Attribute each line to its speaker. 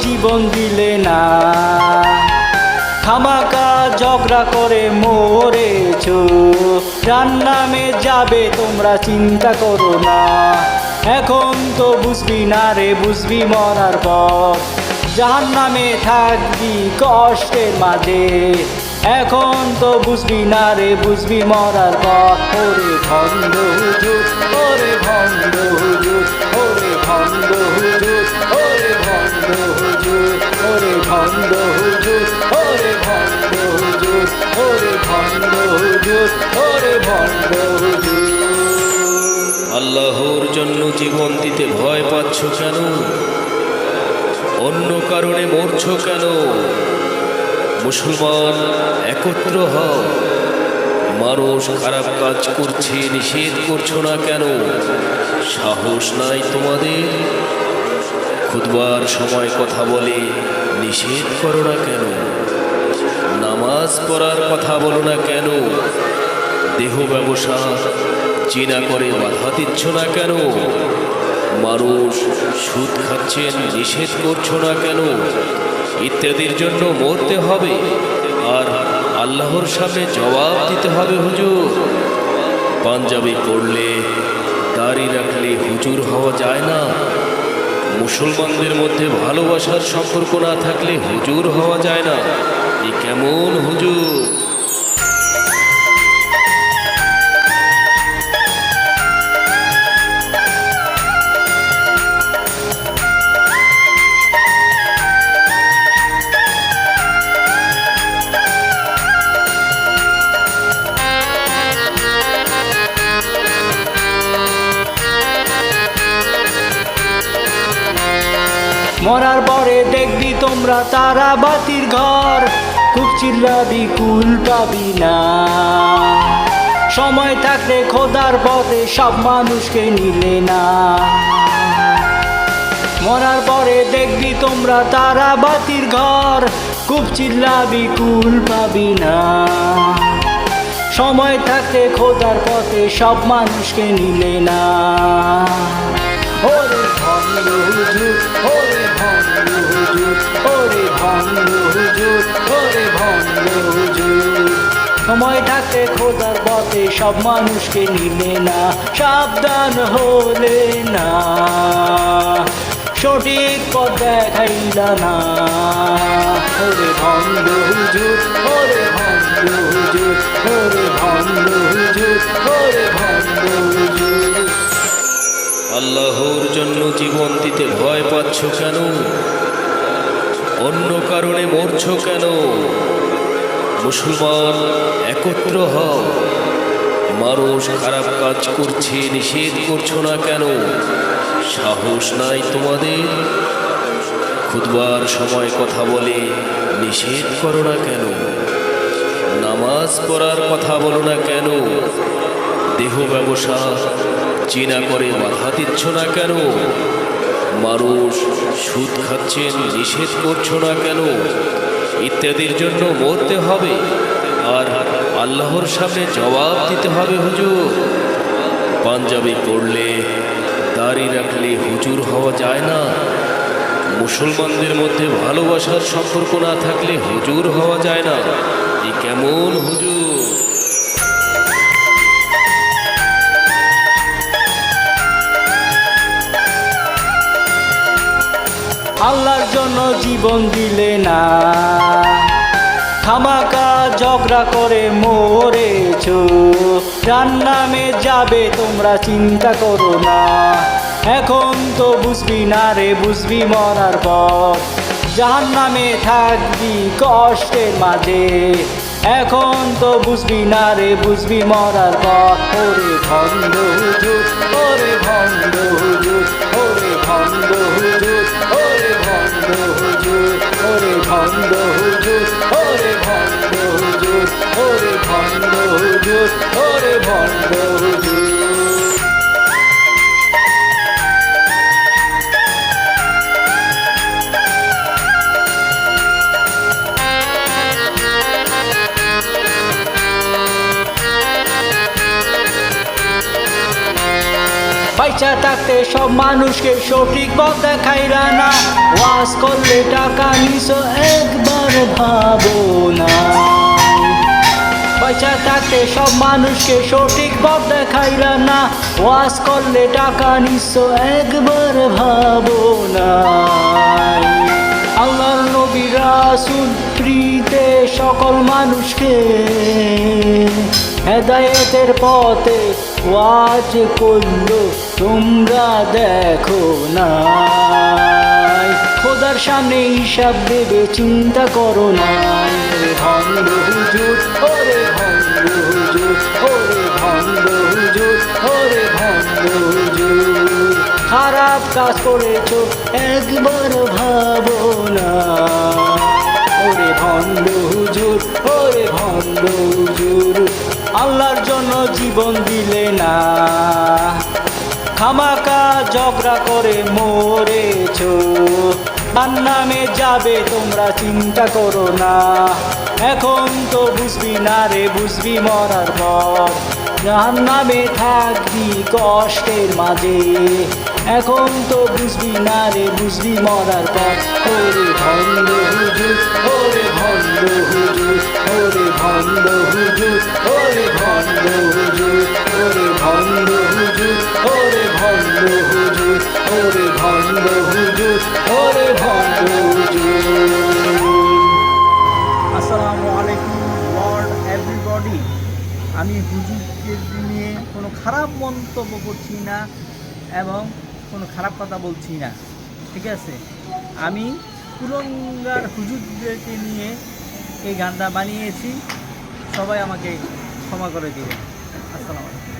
Speaker 1: জীবন দিলে না, খামাকা ঝগড়া করে মরেছো। জাহান্নামে যাবে তোমরা চিন্তা করো না, এখন তো বুঝবি না রে, বুঝবি মরার পর। জাহান্নামে থাকবি কষ্টের মাঝে, এখন তো বুঝবি না রে, বুঝবি মরার পর। ওরে ভণ্ড হুজুর, ওরে ভণ্ড হুজুর, ওরে ভণ্ড হুজুর, ওরে ভণ্ড হুজুর, ওরে ভণ্ড হুজুর, ওরে ভণ্ড হুজুর, ওরে ভণ্ড হুজুর, ওরে ভণ্ড হুজুর।
Speaker 2: আল্লাহর জন্য জীবন দিতে ভয় পাচ্ছ কেন? অন্য কারণে মরছো কেন? মুসলমান একত্র হও। মানুষ খারাপ কাজ করছে, নিষেধ করছো না কেন? সাহস নাই তোমাদের? খুতবার সময় কথা বলে নিষেধ করো না কেন? নামাজ পড়ার কথা বলো না কেন? দেহ ব্যবসা জিনা করে বাধা দিচ্ছ না কেন? মানুষ সুদ খাচ্ছেন, নিষেধ করছো না কেন? ইত্যাদির জন্য মরতে হবে আর আল্লাহর সামনে জবাব দিতে হবে। হুজুর, পাঞ্জাবি পড়লে দাড়ি রাখলে হুজুর হওয়া যায় না। মুসলমানদের মধ্যে ভালোবাসার সম্পর্ক না থাকলে হুজুর হওয়া যায় না। এ কেমন হুজুর?
Speaker 1: মরার পরে দেখবি তোমরা তারা বাতির ঘর, খুব চিল্লাবি কুল পাবি না। সময় থাকলে খোদার পথে সব মানুষকে নিলে না। মরার পরে দেখবি তোমরা তারা বাতির ঘর, খুব চিল্লাবি কুল পাবি না। সময় থাকলে খোদার পথে সব মানুষকে নিলে না। ওরে ভণ্ড হুজুর, ওরে ভণ্ড হুজুর, ওরে ভণ্ড হুজুর, ওরে ভণ্ড হুজুর। সময় থাকতে খোদার পথে সব মানুষকে নিলে না, সাবধান হলে না, সঠিক পথ দেখাইলা না। ওরে ভণ্ড হুজুর, ওরে ভণ্ড হুজুর, ওরে ভণ্ড হুজুর, ওরে ভণ্ড হুজুর।
Speaker 2: আল্লাহর জন্য জীবন দিতে ভয় পাচ্ছ কেন? অন্য কারণে মরছো কেন? মুসলমান একত্র হও। মানুষ খারাপ কাজ করছে, নিষেধ করছো না কেন? সাহস নাই তোমাদের? খুতবার সময় কথা বলে নিষেধ করো না কেন? নামাজ পড়ার কথা বলো না কেন? দেহ ব্যবসা জিনা করে বাধা দিচ্ছ না কেন? মানুষ সুদ খাচ্ছেন, নিষেধ করছো না কেন? ইত্যাদির জন্য মরতে হবে আর আল্লাহর সামনে জবাব দিতে হবে। হুজুর, পাঞ্জাবি পড়লে দাড়ি রাখলে হুজুর হওয়া যায় না। মুসলমানদের মধ্যে ভালোবাসার সম্পর্ক না থাকলে হুজুর হওয়া যায় না। এ কেমন হুজুর?
Speaker 1: আল্লাহর জন্য জীবন দিলে না, খামাকা ঝগড়া করে মরেছো। জাহান্নামে যাবে তোমরা চিন্তা করো না, এখন তো বুঝবি না রে, বুঝবি মরার পর। জাহান্নামে থাকবি কষ্টের মাঝে, এখন তো বুঝবি না রে, বুঝবি মরার পর। ওরে ভণ্ড হুজুর, ওরে ভণ্ড হুজুর, ওরে ভণ্ড হুজুর, ওরে ভণ্ড হুজুর, ওরে ভণ্ড হুজুর, ওরে ভণ্ড হুজুর, ওরে ভণ্ড হুজুর, ওরে ভণ্ড হুজুর। পয়সা থাকতে সব মানুষকে সঠিক পথ দেখাইরা না, ওয়াজ করলে টাকা নিছো একবার ভাবো না। পয়সা থাকতে সব মানুষকে সঠিক পথ দেখাইরা না, ওয়াজ করলে টাকা নিছো একবার ভাবো না। আল্লাহর নবী রাসূল ফ্রিতে সকল মানুষকে হেদায়েতের পথে ওয়াজ করলো, তোমরা দেখো না। খোদার সামনে হিসাব দেবে চিন্তা করো না। ভণ্ড হুজুর, ওরে ভণ্ড হুজুর, ওরে ভণ্ড হুজুর, ওরে ভণ্ড হুজুর, খারাপ কাজ করেছো একবার ভাবো না। ওরে ভণ্ড হুজুর, ওরে ভণ্ড হুজুর, আল্লাহর জন্য জীবন দিলে না, খামাকা ঝগড়া করে মরেছো। জাহান্নামে যাবে তোমরা চিন্তা করো না, এখন তো বুঝবি না রে, বুঝবি মরার পর। জাহান্নামে থাকবি কষ্টের মাঝে, এখন তো বুঝবি না রে, বুঝবি মরার পর। ওরে ভণ্ড হুজুর, ওরে ভণ্ড হুজুর, ওরে ভণ্ড হুজুর, ওরে ভণ্ড হুজুর, ওরে ভণ্ড হুজুর, ওরে ভণ্ড হুজুর, ওরে ভণ্ড হুজুর, ওরে ভণ্ড হুজুর।
Speaker 3: আসসালামু আলাইকুম ওয়ার্ল্ড এভরিবডি। আমি হুজুরকে নিয়ে কোনো খারাপ মন্তব্য করছি না এবং কোনো খারাপ কথা বলছি না, ঠিক আছে? আমি কুলঙ্গার হুজুরদেরকে নিয়ে এই গানটা বানিয়েছি, সবাই আমাকে ক্ষমা করে দিবেন। আসসালামু আলাইকুম।